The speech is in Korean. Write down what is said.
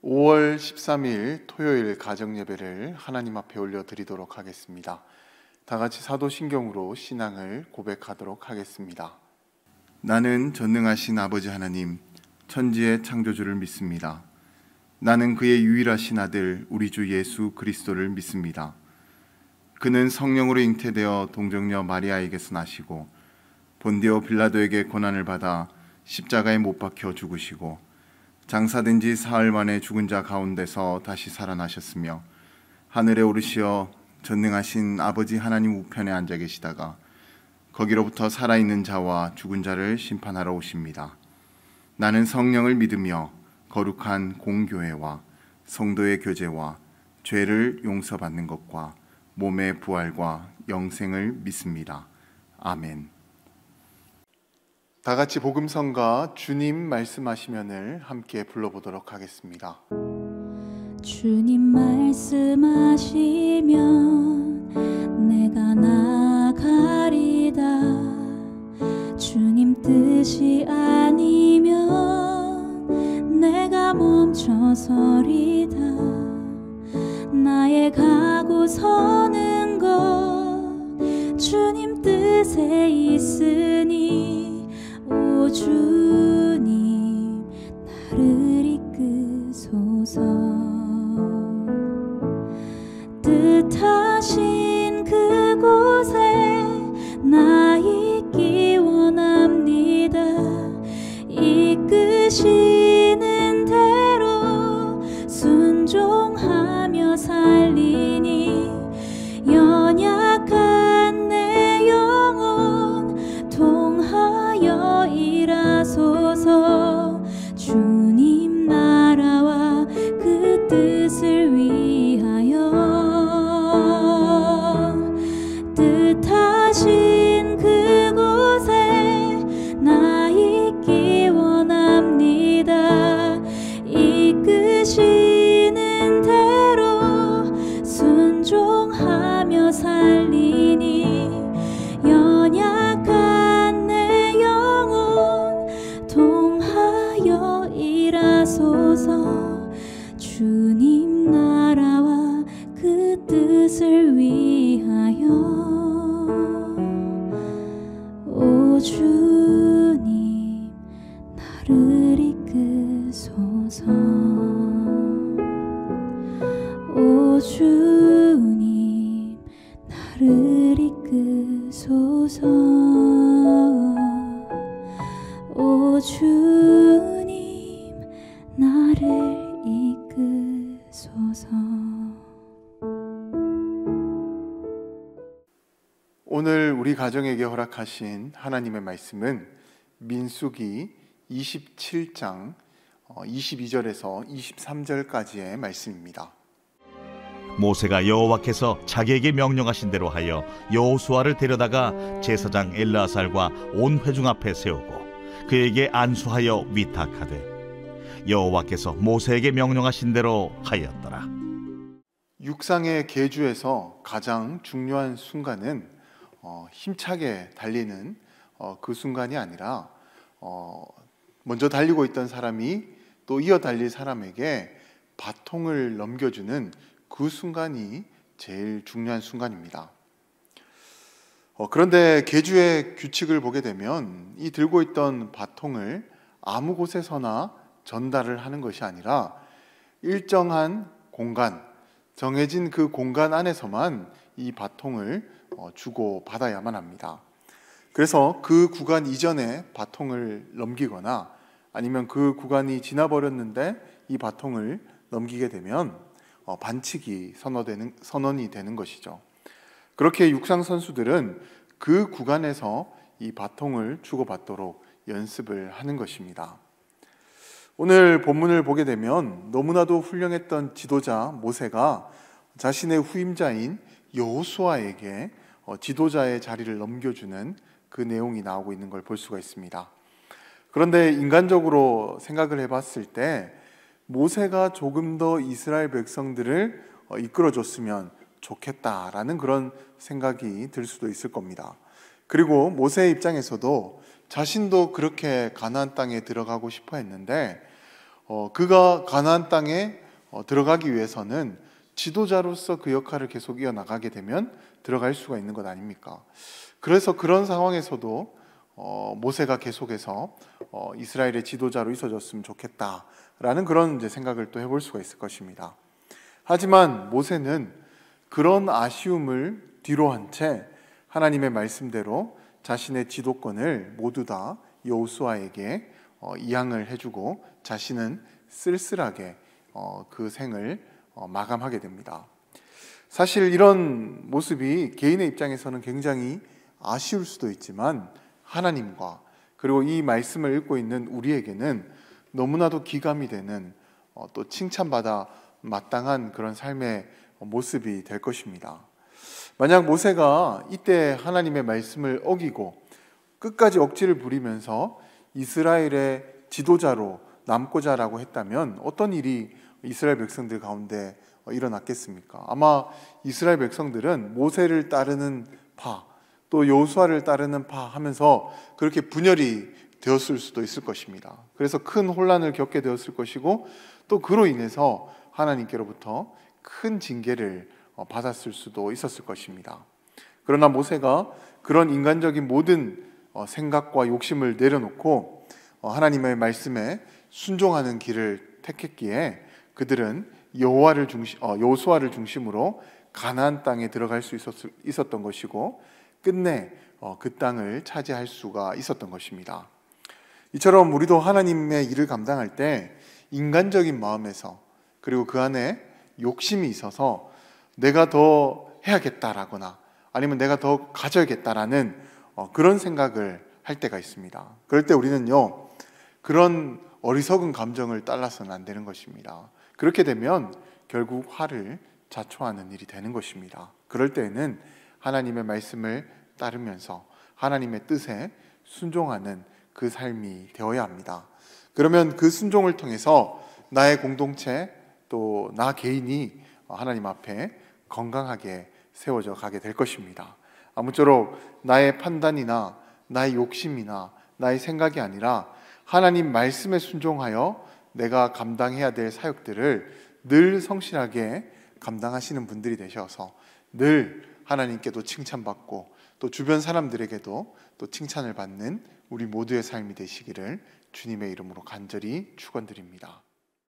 5월 13일 토요일 가정예배를 하나님 앞에 올려드리도록 하겠습니다. 다 같이 사도신경으로 신앙을 고백하도록 하겠습니다. 나는 전능하신 아버지 하나님, 천지의 창조주를 믿습니다. 나는 그의 유일하신 아들 우리 주 예수 그리스도를 믿습니다. 그는 성령으로 잉태되어 동정녀 마리아에게서 나시고 본디오 빌라도에게 고난을 받아 십자가에 못 박혀 죽으시고 장사된 지 사흘 만에 죽은 자 가운데서 다시 살아나셨으며 하늘에 오르시어 전능하신 아버지 하나님 우편에 앉아 계시다가 거기로부터 살아있는 자와 죽은 자를 심판하러 오십니다. 나는 성령을 믿으며 거룩한 공교회와 성도의 교제와 죄를 용서받는 것과 몸의 부활과 영생을 믿습니다. 아멘. 다 같이 복음성가 주님 말씀하시면을 함께 불러보도록 하겠습니다. 주님 말씀하시면 내가 나가리다. 주님 뜻이 아니면 내가 멈춰서리다. 나의 가고 서는 것 주님 뜻에 있으니 오 주님 나를 이끄소서. 뜻하신 그곳에 나 있기 원합니다. 이끄시는 대로 순종하며 살리니 연약한 내 영혼 통하여 일하소서. 주님 나라와 그 뜻을 위하여 뜻하신 그곳에 나 있기 원합니다. 이끄시는 대로 순종하며 살리니 연약한 내 영혼 통하여 일하소서. 주님 나라와 그 뜻을 위하여 오 주님 나를 이끄소서. 오 주님 나를 이끄소서. 오 주님 나를 이끄소서. 오늘 우리 가정에게 허락하신 하나님의 말씀은 민수기 27장 22절에서 23절까지의 말씀입니다. 모세가 여호와께서 자기에게 명령하신 대로 하여 여호수아를 데려다가 제사장 엘르아살과 온 회중 앞에 세우고 그에게 안수하여 위탁하되 여호와께서 모세에게 명령하신 대로 하였더라. 육상의 계주에서 가장 중요한 순간은 힘차게 달리는 그 순간이 아니라 먼저 달리고 있던 사람이 또 이어 달릴 사람에게 바통을 넘겨주는 그 순간이 제일 중요한 순간입니다. 그런데 계주의 규칙을 보게 되면 이 들고 있던 바통을 아무 곳에서나 전달을 하는 것이 아니라 일정한 공간, 정해진 그 공간 안에서만 이 바통을 주고 받아야만 합니다. 그래서 그 구간 이전에 바통을 넘기거나 아니면 그 구간이 지나버렸는데 이 바통을 넘기게 되면 반칙이 선언이 되는 것이죠. 그렇게 육상 선수들은 그 구간에서 이 바통을 주고받도록 연습을 하는 것입니다. 오늘 본문을 보게 되면 너무나도 훌륭했던 지도자 모세가 자신의 후임자인 여호수아에게 지도자의 자리를 넘겨주는 그 내용이 나오고 있는 걸 볼 수가 있습니다. 그런데 인간적으로 생각을 해봤을 때 모세가 조금 더 이스라엘 백성들을 이끌어줬으면 좋겠다라는 그런 생각이 들 수도 있을 겁니다. 그리고 모세의 입장에서도 자신도 그렇게 가나안 땅에 들어가고 싶어 했는데 그가 가나안 땅에 들어가기 위해서는 지도자로서 그 역할을 계속 이어나가게 되면 들어갈 수가 있는 것 아닙니까? 그래서 그런 상황에서도 모세가 계속해서 이스라엘의 지도자로 있어줬으면 좋겠다라는 그런 이제 생각을 또 해볼 수가 있을 것입니다. 하지만 모세는 그런 아쉬움을 뒤로 한 채 하나님의 말씀대로 자신의 지도권을 모두 다 여호수아에게 이양을 해주고 자신은 쓸쓸하게 그 생을 마감하게 됩니다. 사실 이런 모습이 개인의 입장에서는 굉장히 아쉬울 수도 있지만 하나님과 그리고 이 말씀을 읽고 있는 우리에게는 너무나도 기감이 되는 또 칭찬받아 마땅한 그런 삶의 모습이 될 것입니다. 만약 모세가 이때 하나님의 말씀을 어기고 끝까지 억지를 부리면서 이스라엘의 지도자로 남고자라고 했다면 어떤 일이 이스라엘 백성들 가운데 일어났겠습니까? 아마 이스라엘 백성들은 모세를 따르는 파, 또 여호수아를 따르는 파 하면서 그렇게 분열이 되었을 수도 있을 것입니다. 그래서 큰 혼란을 겪게 되었을 것이고 또 그로 인해서 하나님께로부터 큰 징계를 받았을 수도 있었을 것입니다. 그러나 모세가 그런 인간적인 모든 생각과 욕심을 내려놓고 하나님의 말씀에 순종하는 길을 택했기에 그들은 여호수아를 중심으로 가나안 땅에 들어갈 수 있었던 것이고 끝내 그 땅을 차지할 수가 있었던 것입니다. 이처럼 우리도 하나님의 일을 감당할 때 인간적인 마음에서 그리고 그 안에 욕심이 있어서 내가 더 해야겠다라거나 아니면 내가 더 가져야겠다라는 그런 생각을 할 때가 있습니다. 그럴 때 우리는요, 그런 어리석은 감정을 따라서는 안 되는 것입니다. 그렇게 되면 결국 화를 자초하는 일이 되는 것입니다. 그럴 때에는 하나님의 말씀을 따르면서 하나님의 뜻에 순종하는 그 삶이 되어야 합니다. 그러면 그 순종을 통해서 나의 공동체 또 나 개인이 하나님 앞에 건강하게 세워져 가게 될 것입니다. 아무쪼록 나의 판단이나 나의 욕심이나 나의 생각이 아니라 하나님 말씀에 순종하여 내가 감당해야 될 사역들을 늘 성실하게 감당하시는 분들이 되셔서 늘 하나님께도 칭찬받고 또 주변 사람들에게도 또 칭찬을 받는 우리 모두의 삶이 되시기를 주님의 이름으로 간절히 축원드립니다.